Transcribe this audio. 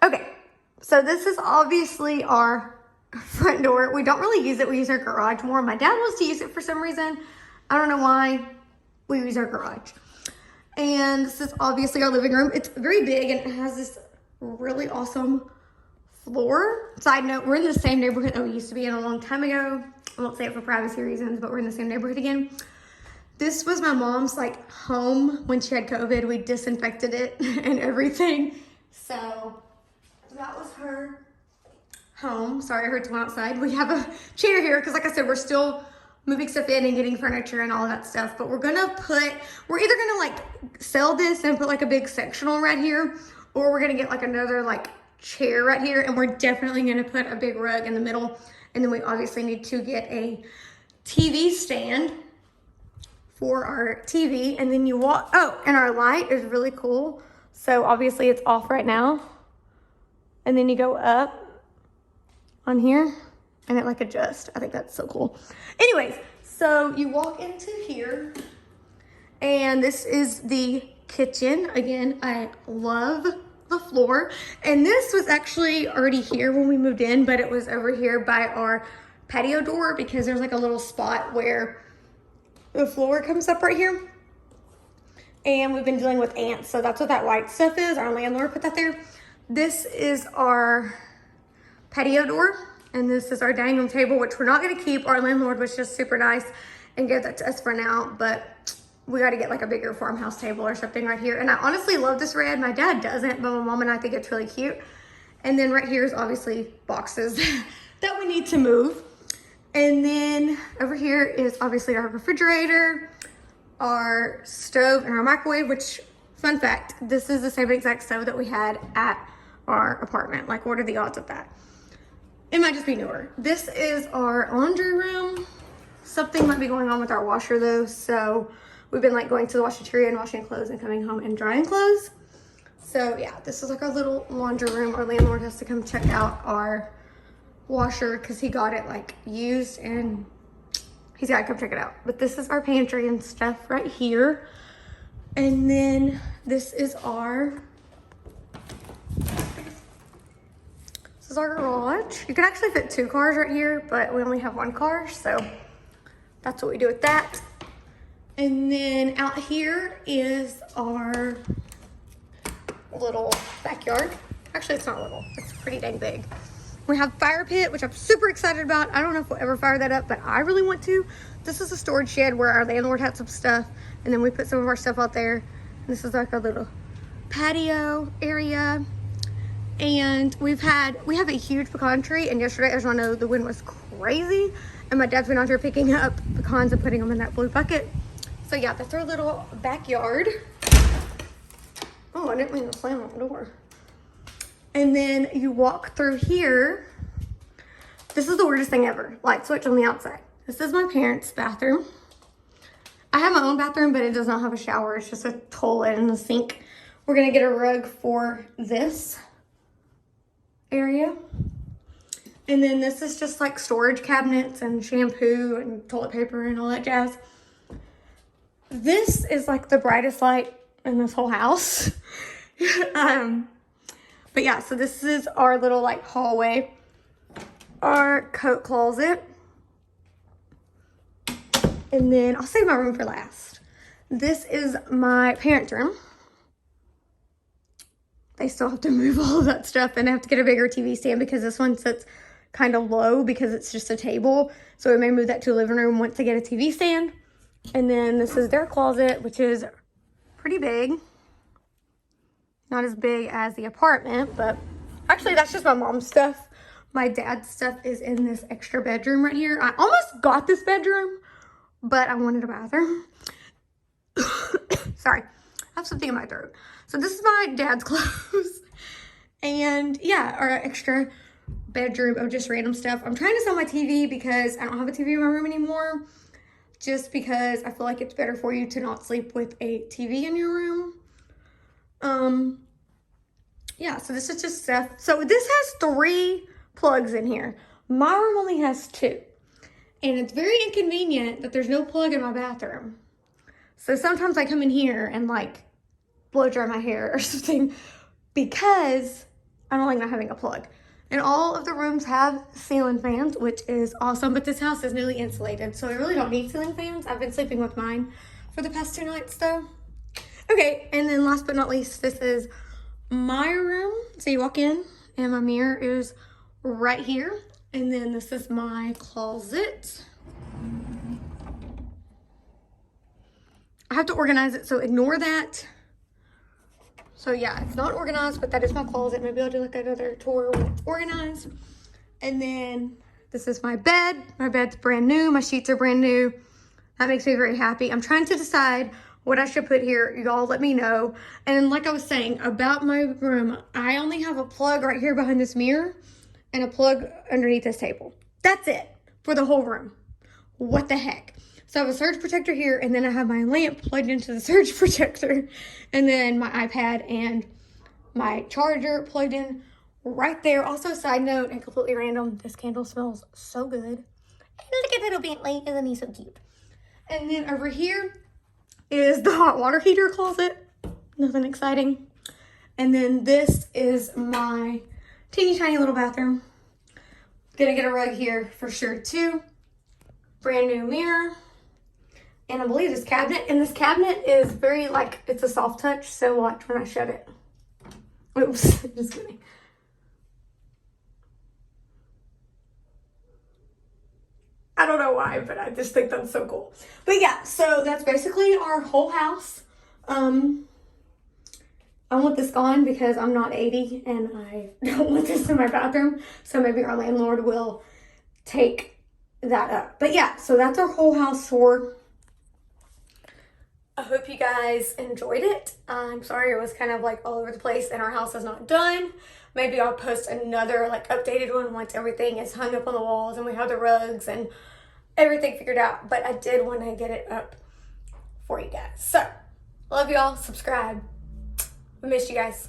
Okay, so this is obviously our front door. We don't really use it. We use our garage more. My dad wants to use it for some reason. I don't know why. We use our garage. And this is obviously our living room. It's very big and it has this really awesome floor. Side note, we're in the same neighborhood that we used to be in a long time ago. I won't say it for privacy reasons, but we're in the same neighborhood again. This was my mom's like home when she had COVID. We disinfected it and everything. So that was her home. Sorry, I heard someone outside. We have a chair here because like I said, we're still moving stuff in and getting furniture and all that stuff. But we're either gonna like sell this and put like a big sectional right here, or we're gonna get like another like chair right here, and we're definitely gonna put a big rug in the middle. And then we obviously need to get a TV stand for our TV. And then you walk, oh, and our light is really cool. So obviously it's off right now. And then you go up on here and it like adjusts. I think that's so cool. Anyways, so you walk into here and this is the kitchen. Again, I love the floor. And this was actually already here when we moved in, but it was over here by our patio door because there's like a little spot where the floor comes up right here. And we've been dealing with ants. So that's what that white stuff is. Our landlord put that there. This is our patio door. And this is our dining room table, which we're not gonna keep. Our landlord was just super nice and gave that to us for now, but we gotta get like a bigger farmhouse table or something right here. And I honestly love this red. My dad doesn't, but my mom and I think it's really cute. And then right here is obviously boxes that we need to move. And then over here is obviously our refrigerator, our stove, and our microwave, which, fun fact, this is the same exact stove that we had at our apartment. Like, what are the odds of that? It might just be newer. This is our laundry room. Something might be going on with our washer though, so we've been like going to the washateria and washing clothes and coming home and drying clothes. So yeah, this is like our little laundry room. Our landlord has to come check out our washer because he got it like used and he's got to come check it out. But this is our pantry and stuff right here. And then this is our garage. You can actually fit 2 cars right here, but we only have 1 car, so that's what we do with that. And then out here is our little backyard. Actually, it's not little. It's pretty dang big. We have fire pit, which I'm super excited about. I don't know if we'll ever fire that up, but I really want to. This is a storage shed where our landlord had some stuff, and then we put some of our stuff out there. This is like a little patio area. And we have a huge pecan tree, and yesterday, as y'all know, the wind was crazy, and my dad's been out here picking up pecans and putting them in that blue bucket. So yeah, that's our little backyard. Oh, I didn't mean to slam that door. And then you walk through here. This is the weirdest thing ever. Light switch on the outside. This is my parents' bathroom. I have my own bathroom, but it does not have a shower. It's just a toilet and a sink. We're gonna get a rug for this area. And then this is just like storage cabinets and shampoo and toilet paper and all that jazz. This is like the brightest light in this whole house. But yeah, so this is our little like hallway, our coat closet. And then I'll save my room for last. This is my parents' room. They still have to move all of that stuff, and I have to get a bigger TV stand because this one sits kind of low because it's just a table. So we may move that to a living room once I get a TV stand. And then this is their closet, which is pretty big. Not as big as the apartment, but actually that's just my mom's stuff. My dad's stuff is in this extra bedroom right here. I almost got this bedroom, but I wanted a bathroom. Sorry, I have something in my throat. So this is my dad's clothes. And yeah, our extra bedroom of just random stuff. I'm trying to sell my TV because I don't have a TV in my room anymore. Just because I feel like it's better for you to not sleep with a TV in your room. Yeah, so this is just stuff. So this has 3 plugs in here. My room only has 2. And it's very inconvenient that there's no plug in my bathroom. So sometimes I come in here and like blow dry my hair or something because I don't like not having a plug. And all of the rooms have ceiling fans, which is awesome, but this house is newly insulated, so I really don't need ceiling fans. I've been sleeping with mine for the past 2 nights though. Okay, and then last but not least, this is my room. So you walk in and my mirror is right here. And then this is my closet. I have to organize it, so ignore that. So yeah, it's not organized, but that is my closet. Maybe I'll do like another tour when it's organized. And then this is my bed. My bed's brand new. My sheets are brand new. That makes me very happy. I'm trying to decide what I should put here. Y'all let me know. And like I was saying about my room, I only have a plug right here behind this mirror and a plug underneath this table. That's it for the whole room. What the heck? So I have a surge protector here, and then I have my lamp plugged into the surge protector, and then my iPad and my charger plugged in right there. Also, side note, and completely random, this candle smells so good. And look at little Bentley, isn't he so cute? And then over here is the hot water heater closet. Nothing exciting. And then this is my teeny tiny little bathroom. Gonna get a rug here for sure too. Brand new mirror. And I believe this cabinet. And this cabinet is very like, it's a soft touch. So watch when I shut it. Oops, just kidding. I don't know why, but I just think that's so cool. But yeah, so that's basically our whole house. I want this gone because I'm not 80 and I don't want this in my bathroom. So maybe our landlord will take that up. But yeah, so that's our whole house tour. I hope you guys enjoyed it. I'm sorry it was kind of like all over the place and our house is not done. Maybe I'll post another like updated one once everything is hung up on the walls and we have the rugs and everything figured out. But I did want to get it up for you guys. So, love y'all. Subscribe. I miss you guys.